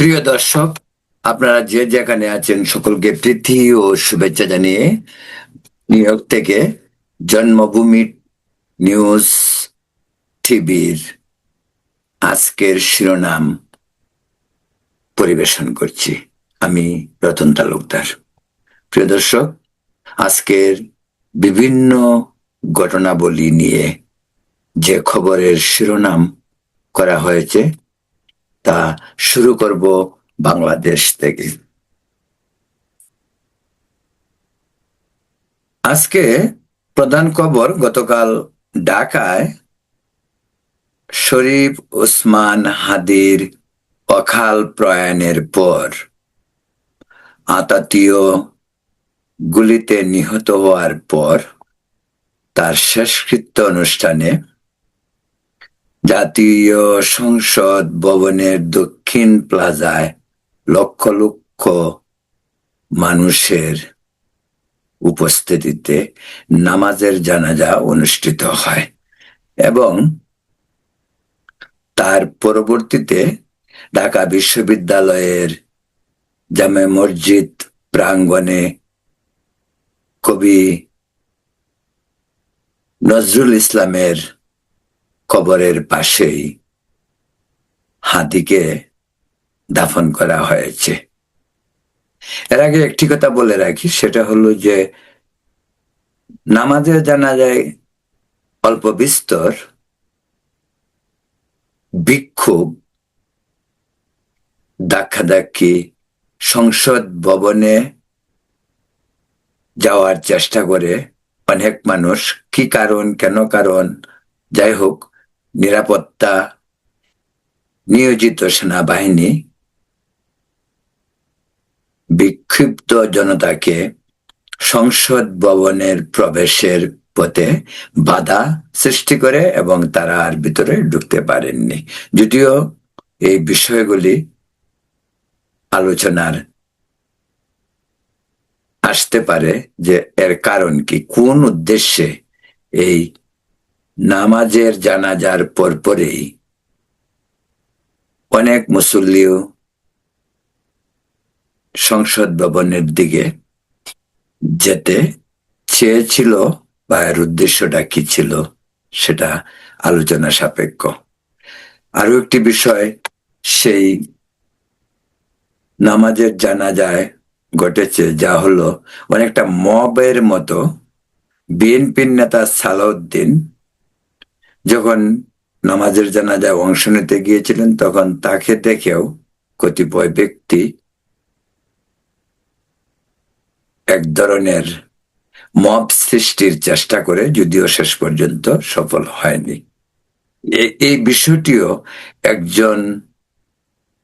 প্রিয় দর্শক, আপনারা যে যেখানে আছেন সকলকে প্রীতি ও শুভেচ্ছা জানিয়ে নিউ ইয়র্ক থেকে জন্মভূমি নিউজ টিভির আজকের শিরোনাম পরিবেশন করছি আমি রতন তালুকদার। প্রিয় দর্শক, আজকের বিভিন্ন ঘটনাবলী নিয়ে যে খবরের শিরোনাম করা হয়েছে তা শুরু করব বাংলাদেশ থেকে। আজকে প্রধান খবর, গতকাল ঢাকায় শরীফ ওসমান হাদির অকাল প্রয়াণের পর আতাতীয় গুলিতে নিহত হওয়ার পর তার শেষকৃত্য অনুষ্ঠানে জাতীয় সংসদ ভবনের দক্ষিণ প্লাজায় লক্ষ লক্ষ মানুষের উপস্থিতিতে নামাজের জানাজা অনুষ্ঠিত হয় এবং তার পরবর্তীতে ঢাকা বিশ্ববিদ্যালয়ের জামে মসজিদ প্রাঙ্গণে কবি নজরুল ইসলামের কবরের পাশেই হাদিকে দাফন করা হয়েছে। এর আগে একটি কথা বলে রাখি, সেটা হলো যে নামাজের জানাজায় অল্প বিস্তর বিক্ষোভ, ধাক্কাধাক্কি, সংসদ ভবনে যাওয়ার চেষ্টা করে অনেক মানুষ। কি কারণ, কেন কারণ, যাই হোক, নিরাপত্তা নিয়োজিত সেনাবাহিনী বিক্ষিপ্ত জনতাকে সংসদ ভবনের প্রবেশের পথে বাধা সৃষ্টি করে এবং তারা আর ভিতরে ঢুকতে পারেননি। যদিও এই বিষয়গুলি আলোচনার আসতে পারে যে এর কারণ কি, কোন উদ্দেশ্যে এই নামাজের জানাজার পরপরেই অনেক মুসল্লিও সংসদ ভবনের দিকে যেতে চেয়েছিল বা এর উদ্দেশ্যটা কি ছিল সেটা আলোচনা সাপেক্ষ। আরো একটি বিষয়, সেই নামাজের জানাজায় ঘটেছে যা হলো অনেকটা মবের মতো। বিএনপির নেতা সালাউদ্দিন যখন নামাজের জানাজায় অংশ নিতে গিয়েছিলেন তখন তাকে দেখেও কতিপয় ব্যক্তি এক ধরনের মব সৃষ্টির চেষ্টা করে, যদিও শেষ পর্যন্ত সফল হয়নি। এই বিষয়টিও একজন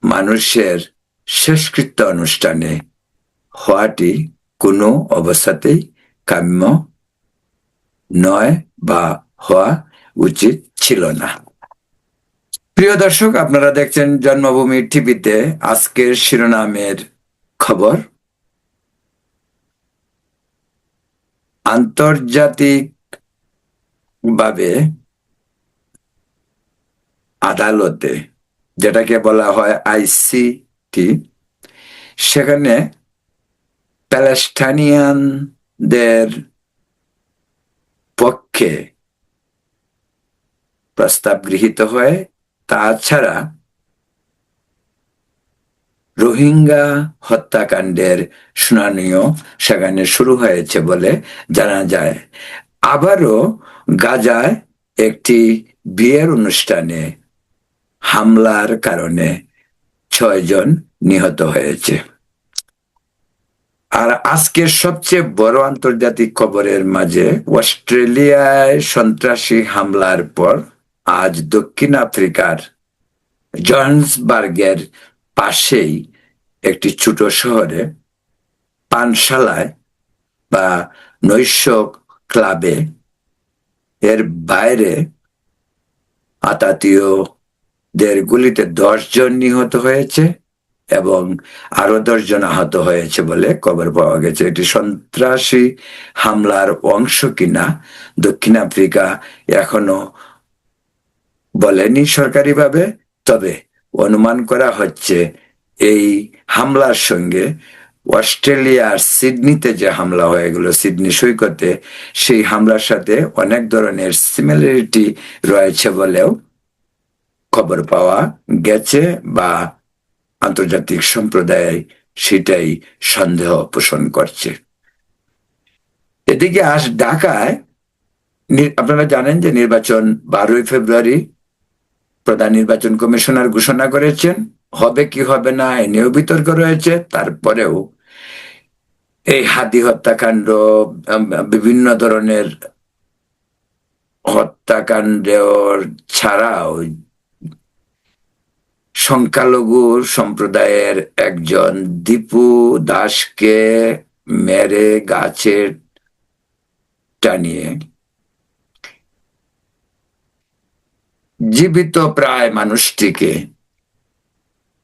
মানুষের শেষকৃত্য অনুষ্ঠানে হওয়াটি কোনো অবস্থাতেই কাম্য নয় বা হওয়া উচিত ছিল না। প্রিয় দর্শক, আপনারা দেখছেন জন্মভূমি টিভিতে আজকের শিরোনামের খবর। আন্তর্জাতিক ভাবে আদালতে, যেটাকে বলা হয় আইসিটি, সেখানে প্যালেস্টাইনিয়ানদের পক্ষে প্রস্তাব গৃহীত হয়। তাছাড়া রোহিঙ্গা হত্যাকাণ্ডের শুনানিও সেখানে শুরু হয়েছে বলে জানা যায়। আবারও গাজায় একটি বিয়ের অনুষ্ঠানে হামলার কারণে 6 জন নিহত হয়েছে। আর আজকের সবচেয়ে বড় আন্তর্জাতিক খবরের মাঝে, অস্ট্রেলিয়ায় সন্ত্রাসী হামলার পর আজ দক্ষিণ আফ্রিকার জোহান্সবার্গের পাশেই একটি ছোট শহরে পানশালায় বা নৈশ ক্লাবে এর বাইরে আতাতীয়দের গুলিতে 10 জন নিহত হয়েছে এবং আরো 10 জন আহত হয়েছে বলে খবর পাওয়া গেছে। এটি সন্ত্রাসী হামলার অংশ কিনা দক্ষিণ আফ্রিকা এখনো বলেনি সরকারিভাবে, তবে অনুমান করা হচ্ছে এই হামলার সঙ্গে অস্ট্রেলিয়ার সিডনিতে যে হামলা হয়ে গেল সিডনি সৈকতে, সেই হামলার সাথে অনেক ধরনের সিমিলারিটি রয়েছে বলেও খবর পাওয়া গেছে, বা আন্তর্জাতিক সম্প্রদায় সেটাই সন্দেহ পোষণ করছে। এদিকে ঢাকায় আপনারা জানেন যে নির্বাচন 12ই ফেব্রুয়ারি প্রধান নির্বাচন কমিশনার ঘোষণা করেছেন। হবে কি হবে না এ নিয়েও বিতর্ক রয়েছে। তারপরেও এই হাদি হত্যাকাণ্ড, বিভিন্ন ধরনের হত্যাকাণ্ড ছাড়াও সংখ্যালঘু সম্প্রদায়ের একজন দীপু দাসকে মেরে গাছে টানিয়ে জীবিত প্রায় মানুষটিকে,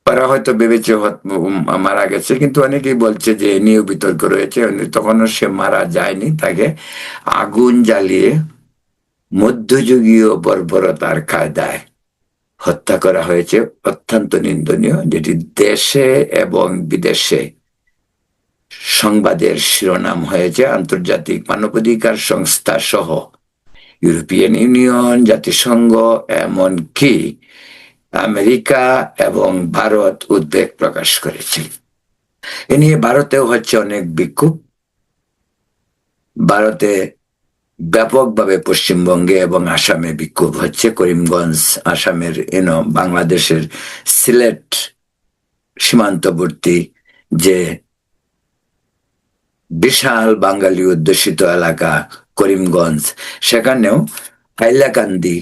ওরা হয়তো ভেবেছে মারা গেছে, কিন্তু অনেকেই বলছে যে নিয়েও বিতর্ক রয়েছে, তখনও সে মারা যায়নি, তাকে আগুন জ্বালিয়ে মধ্যযুগীয় বর্বরতার কায়দায় হত্যা করা হয়েছে। অত্যন্ত নিন্দনীয়, যেটি দেশে এবং বিদেশে সংবাদের শিরোনাম হয়েছে। আন্তর্জাতিক মানবাধিকার সংস্থা সহ ইউরোপিয়ান ইউনিয়ন, জাতিসংঘ, এমনকি আমেরিকা এবং ভারত উদ্বেগ প্রকাশ করেছে। এ নিয়ে ভারতেও হচ্ছে অনেক বিক্ষোভ। ভারতে ব্যাপকভাবে পশ্চিমবঙ্গে এবং আসামে বিক্ষোভ হচ্ছে। করিমগঞ্জ আসামের বাংলাদেশের সিলেট সীমান্তবর্তী যে বিশাল বাঙালি অধ্যুষিত এলাকা করিমগঞ্জ, সেখানেও হাইলাকান্দি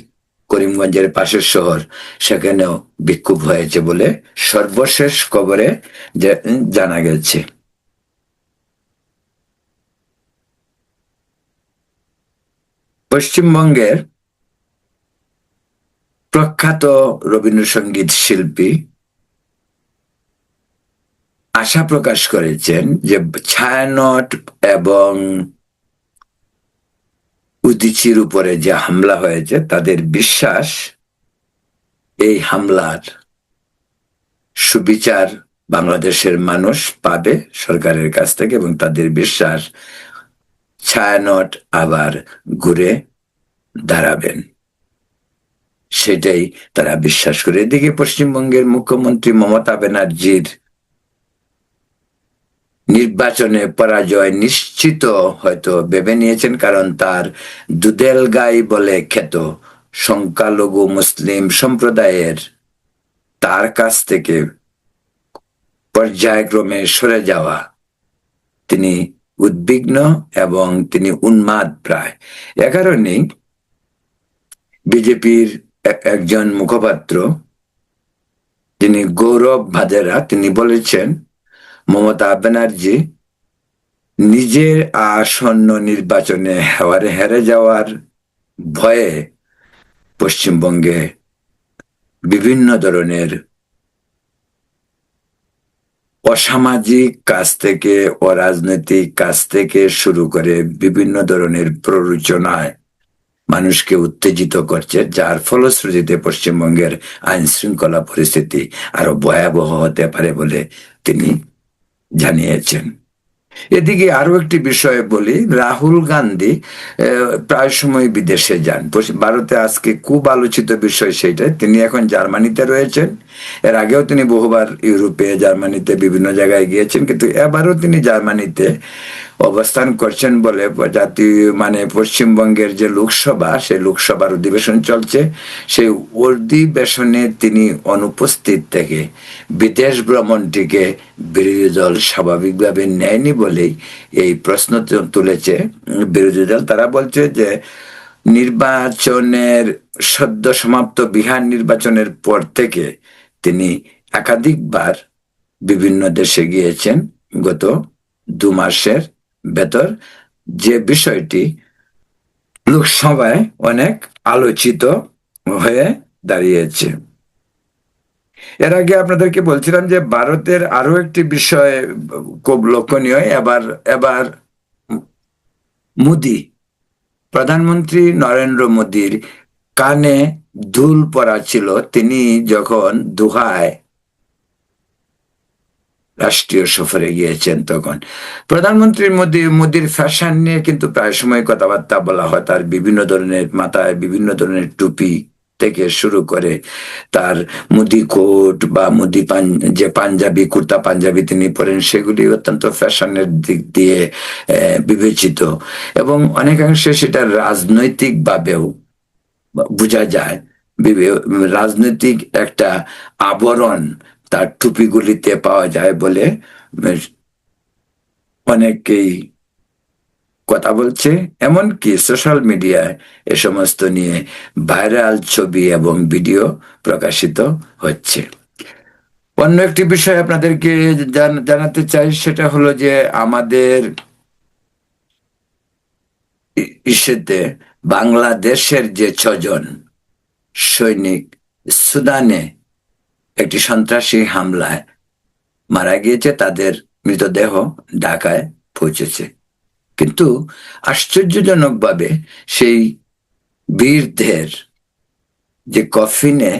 করিমগঞ্জের পাশের শহর, সেখানেও বিক্ষোভ হয়েছে বলে সর্বশেষ খবরে জানা গেছে। পশ্চিমবঙ্গের প্রখ্যাত রবীন্দ্রসঙ্গীত শিল্পী আশা প্রকাশ করেছেন যে ছায়ানট এবং উদীচীর উপরে যে হামলা হয়েছে, তাদের বিশ্বাস এই হামলার সুবিচার বাংলাদেশের মানুষ পাবে সরকারের কাছ থেকে, এবং তাদের বিশ্বাস ছায়ানট আবার ঘুরে দাঁড়াবেন, সেটাই তারা বিশ্বাস করে। এদিকে পশ্চিমবঙ্গের মুখ্যমন্ত্রী মমতা ব্যানার্জির নির্বাচনে পরাজয় নিশ্চিত হয়তো ভেবে নিয়েছেন, কারণ তার দুধেল গাই বলে খ্যাত সংখ্যালঘু মুসলিম সম্প্রদায়ের তার কাছ থেকে পর্যায়ক্রমে সরে যাওয়া, তিনি উদ্বিগ্ন এবং তিনি উন্মাদ প্রায়। এ কারণেই বিজেপির একজন মুখপাত্র, তিনি গৌরব ভাদেরা, তিনি বলেছেন মমতা ব্যানার্জি নিজের আসন্ন নির্বাচনে হেরে যাওয়ার ভয়ে পশ্চিমবঙ্গে বিভিন্ন ধরনের অসামাজিক কাজ থেকে, অরাজনৈতিক কাজ থেকে শুরু করে বিভিন্ন ধরনের প্ররোচনায় মানুষকে উত্তেজিত করছে, যার ফলশ্রুতিতে পশ্চিমবঙ্গের আইন শৃঙ্খলা পরিস্থিতি আরো ভয়াবহ হতে পারে বলে তিনি জানিয়েছেন। এদিকে আরো একটি বিষয় বলি, রাহুল গান্ধী প্রায় সময় বিদেশে যান। ভারতে আজকে খুব আলোচিত বিষয় সেটাই, তিনি এখন জার্মানিতে রয়েছেন। এর আগেও তিনি বহুবার ইউরোপে, জার্মানিতে বিভিন্ন জায়গায় গিয়েছেন, কিন্তু এবারও তিনি জার্মানিতে অবস্থান করছেন বলে পশ্চিমবঙ্গের যে লোকসভা, সেই লোকসভার অধিবেশন চলছে, সেই অধিবেশনে তিনি অনুপস্থিত থেকে বিদেশ ভ্রমণটিকে বিরোধী দল স্বাভাবিকভাবে নেয়নি বলেই এই প্রশ্ন তুলেছে বিরোধী দল। তারা বলছে যে নির্বাচনের সদ্য সমাপ্ত বিহার নির্বাচনের পর থেকে তিনি একাধিকবার বিভিন্ন দেশে গিয়েছেন গত 2 মাসের ভেতর, যে বিষয়টি লোকসভায় অনেক আলোচিত হয়ে দাঁড়িয়েছে। এর আগে আপনাদেরকে বলছিলাম যে ভারতের আরো একটি বিষয় খুব লক্ষণীয়। এবার মোদি, প্রধানমন্ত্রী নরেন্দ্র মোদির কানে দুল পড়া ছিল, তিনি যখন দোহায় রাষ্ট্রীয় সফরে গিয়েছেন তখন প্রধানমন্ত্রী মোদির ফ্যাশন নিয়ে কিন্তু প্রায় সময় কথাবার্তা বলা হয়। তার বিভিন্ন ধরনের মাথায় বিভিন্ন ধরনের টুপি থেকে শুরু করে তার মুদি কোট বা যে পাঞ্জাবি কুর্তা পাঞ্জাবি তিনি পরেন সেগুলি অত্যন্ত ফ্যাশনের দিক দিয়ে বিবেচিত, এবং অনেকাংশে সেটা রাজনৈতিক ভাবেও বোঝা যায়। রাজনৈতিক একটা আবরণ তার টুপিগুলিতে পাওয়া যায় বলে অনেকেই কথা বলছে, এমনকি সোশ্যাল মিডিয়ায় এ সমস্ত নিয়ে ভাইরাল ছবি এবং ভিডিও প্রকাশিত হচ্ছে। অন্য একটি বিষয় আপনাদেরকে জানাতে চাই, সেটা হলো যে আমাদের ইস্যুতে বাংলাদেশের যে 6 জন সৈনিক সুদানে একটি সন্ত্রাসী হামলায় মারা গিয়েছে, তাদের মৃতদেহ ঢাকায় পৌঁছেছে। কিন্তু আশ্চর্যজনকভাবে সেই বীরদের যে কফিনে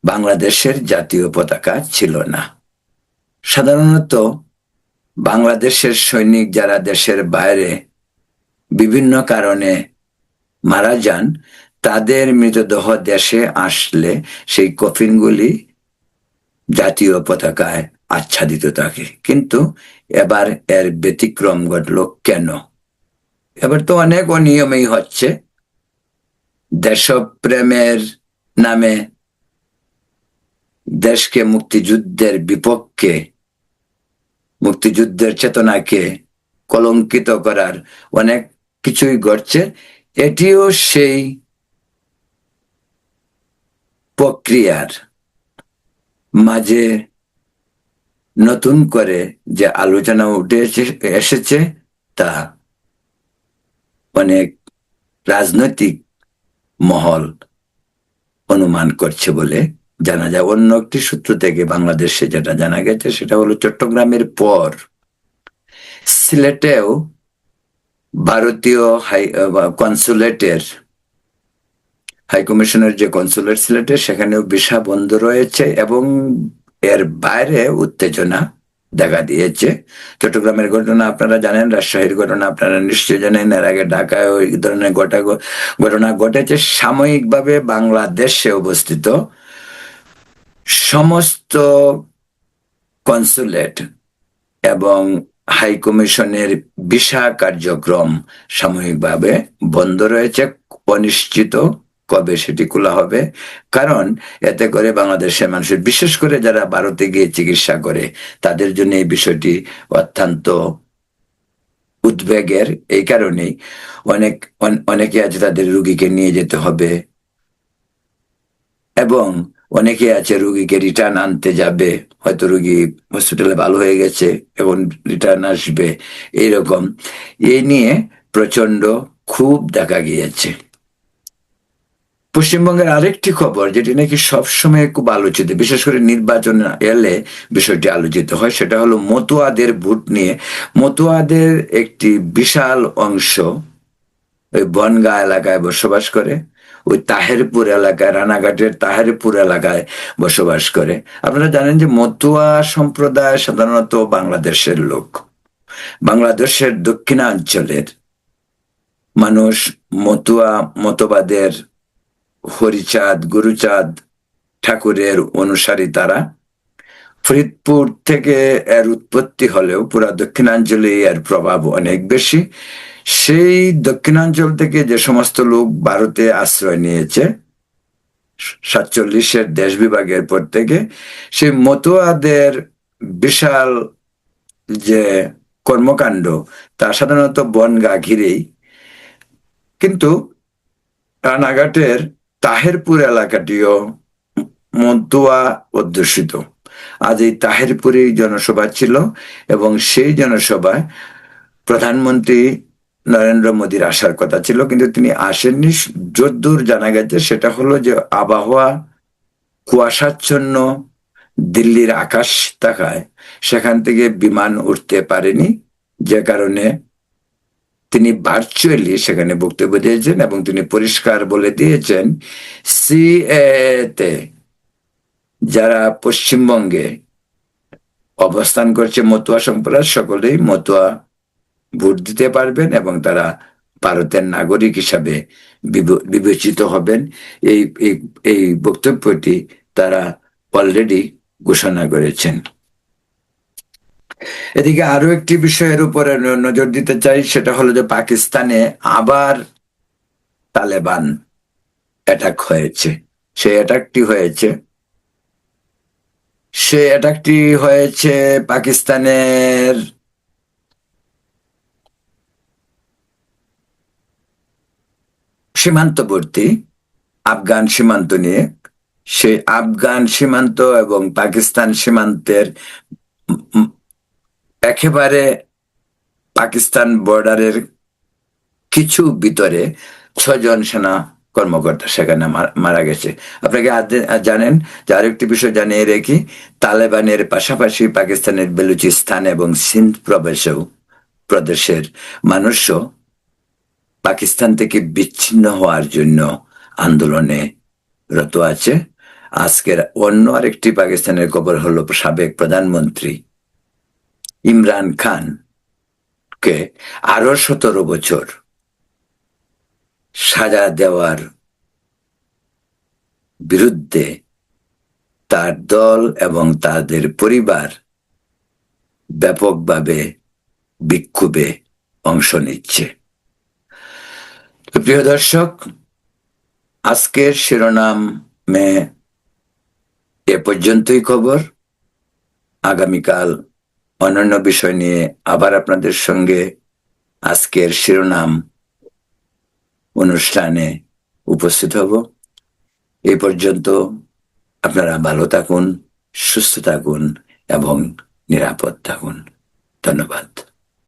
বাংলাদেশের জাতীয় পতাকা ছিল না। সাধারণত বাংলাদেশের সৈনিক যারা দেশের বাইরে বিভিন্ন কারণে মারা যান, তাদের মৃতদেহ দেশে আসলে সেই কফিনগুলি জাতীয় পতাকায় আচ্ছাদিত থাকে। কিন্তু এবার এর ব্যতিক্রম ঘটল কেন? এবার তো অনেক অনিয়মই হচ্ছে। দেশপ্রেমের নামে দেশকে মুক্তিযুদ্ধের বিপক্ষে, মুক্তিযুদ্ধের চেতনাকে কলঙ্কিত করার অনেক কিছুই ঘটছে। এটিও সেই প্রক্রিয়ার মাঝে নতুন করে যে আলোচনা উঠে এসেছে তা অনেক রাজনৈতিক মহল অনুমান করছে বলে জানা যায়। অন্য একটি সূত্র থেকে বাংলাদেশে যেটা জানা গেছে সেটা হলো চট্টগ্রামের পর সিলেটেও ভারতীয় কনসুলেটের হাইকমিশনের যে কনসুলেট সিলেটে সেখানেও ভিসা বন্ধ রয়েছে, এবং এর বাইরে উত্তেজনা দেখা দিয়েছে। চট্টগ্রামের ঘটনা আপনারা জানেন, রাজশাহীর ঘটনা আপনারা নিশ্চয়ই জানেন, এর আগে ঢাকায় ওই ধরনের ঘটনা ঘটেছে। সাময়িকভাবে বাংলাদেশে অবস্থিত সমস্ত কনসুলেট এবং হাই কমিশনের ভিসা কার্যক্রম সাময়িকভাবে বন্ধ রয়েছে, অনিশ্চিত কবে সেটি খোলা হবে। কারণ এতে করে বাংলাদেশের মানুষের, বিশেষ করে যারা ভারতে গিয়ে চিকিৎসা করে, তাদের জন্য এই বিষয়টি অত্যন্ত উদ্বেগের। এই কারণেই অনেকে আছে তাদের রুগীকে নিয়ে যেতে হবে, এবং অনেকে আছে রুগীকে রিটার্ন আনতে যাবে, হয়তো রুগী হসপিটালে ভালো হয়ে গেছে এবং রিটার্ন আসবে, এইরকম। এই নিয়ে প্রচন্ড ক্ষোভ দেখা গিয়েছে। পশ্চিমবঙ্গের আরেকটি খবর যেটি নাকি সবসময় খুব আলোচিত, বিশেষ করে নির্বাচন এলে বিষয়টি আলোচিত হয়, সেটা হলো মতুয়াদের ভোট নিয়ে। মতুয়াদের একটি বিশাল অংশ ওই বনগাঁ এলাকায় বসবাস করে, ওই তাহেরপুর এলাকায়, রানাঘাটের তাহেরপুর এলাকায় বসবাস করে। আপনারা জানেন যে মতুয়া সম্প্রদায় সাধারণত বাংলাদেশের লোক, বাংলাদেশের দক্ষিণাঞ্চলের মানুষ। মতুয়া মতবাদের হরিচাঁদ গুরুচাঁদ ঠাকুরের অনুসারী তারা। ফরিদপুর থেকে এর উৎপত্তি হলেও পুরা দক্ষিণাঞ্চলে এর প্রভাব অনেক বেশি। সেই দক্ষিণাঞ্চল থেকে যে সমস্ত লোক ভারতে আশ্রয় নিয়েছে 47-এর দেশ বিভাগের পর থেকে, সেই মতুয়াদের বিশাল যে কর্মকাণ্ড তা সাধারণত বনগাঁ ঘিরেই। কিন্তু রানাঘাটের তাহেরপুর এলাকাটিও মতুয়া অধ্যুষিত। আজ এই তাহেরপুরেই জনসভা ছিল, এবং সেই জনসভায় প্রধানমন্ত্রী নরেন্দ্র মোদীর আসার কথা ছিল, কিন্তু তিনি আসেননি। যদ্দূর জানা গেছে সেটা হলো যে আবহাওয়া কুয়াশাচ্ছন্ন দিল্লির আকাশ থাকায় সেখান থেকে বিমান উঠতে পারেনি, যে কারণে তিনি ভার্চুয়ালি সেখানে বক্তব্য দিয়েছেন, এবং তিনি পরিষ্কার বলে দিয়েছেন সিএতে যারা পশ্চিমবঙ্গে অবস্থান করছে মতুয়া সম্প্রদায়, সকলেই মতুয়া ভোট দিতে পারবেন এবং তারা ভারতের নাগরিক হিসাবে বিবেচিত হবেন। এই এই এই বক্তব্যটি তারা অলরেডি ঘোষণা করেছেন। এদিকে আরো একটি বিষয়ের উপরে নজর দিতে চাই, সেটা হলো যে পাকিস্তানে আবার তালেবান অ্যাটাক হয়েছে। সে অ্যাটাকটি হয়েছে পাকিস্তানের সীমান্তবর্তী আফগান সীমান্ত নিয়ে। সে আফগান সীমান্ত এবং পাকিস্তান সীমান্তের উম একেবারে পাকিস্তান বর্ডারের কিছু ভিতরে 6 জন সেনা কর্মকর্তা সেখানে মারা গেছে। আপনাকে জানেন যে আরেকটি বিষয় জানিয়ে রেখি, তালেবানের পাশাপাশি পাকিস্তানের বেলুচিস্তান এবং সিন্ধ প্রদেশের মানুষও পাকিস্তান থেকে বিচ্ছিন্ন হওয়ার জন্য আন্দোলনে রত আছে। আজকের অন্য আরেকটি পাকিস্তানের খবর হলো সাবেক প্রধানমন্ত্রী ইমরান খান কে আরো 17 বছর সাজা দেওয়ার বিরুদ্ধে তার দল এবং তাদের পরিবার ব্যাপকভাবে বিক্ষোভে অংশ নিচ্ছে। প্রিয় দর্শক, আজকের শিরোনামে এ পর্যন্তই খবর। আগামীকাল অন্যান্য বিষয় নিয়ে আবার আপনাদের সঙ্গে আজকের শিরোনাম অনুষ্ঠানে উপস্থিত হব। এই পর্যন্ত আপনারা ভালো থাকুন, সুস্থ থাকুন এবং নিরাপদ থাকুন। ধন্যবাদ।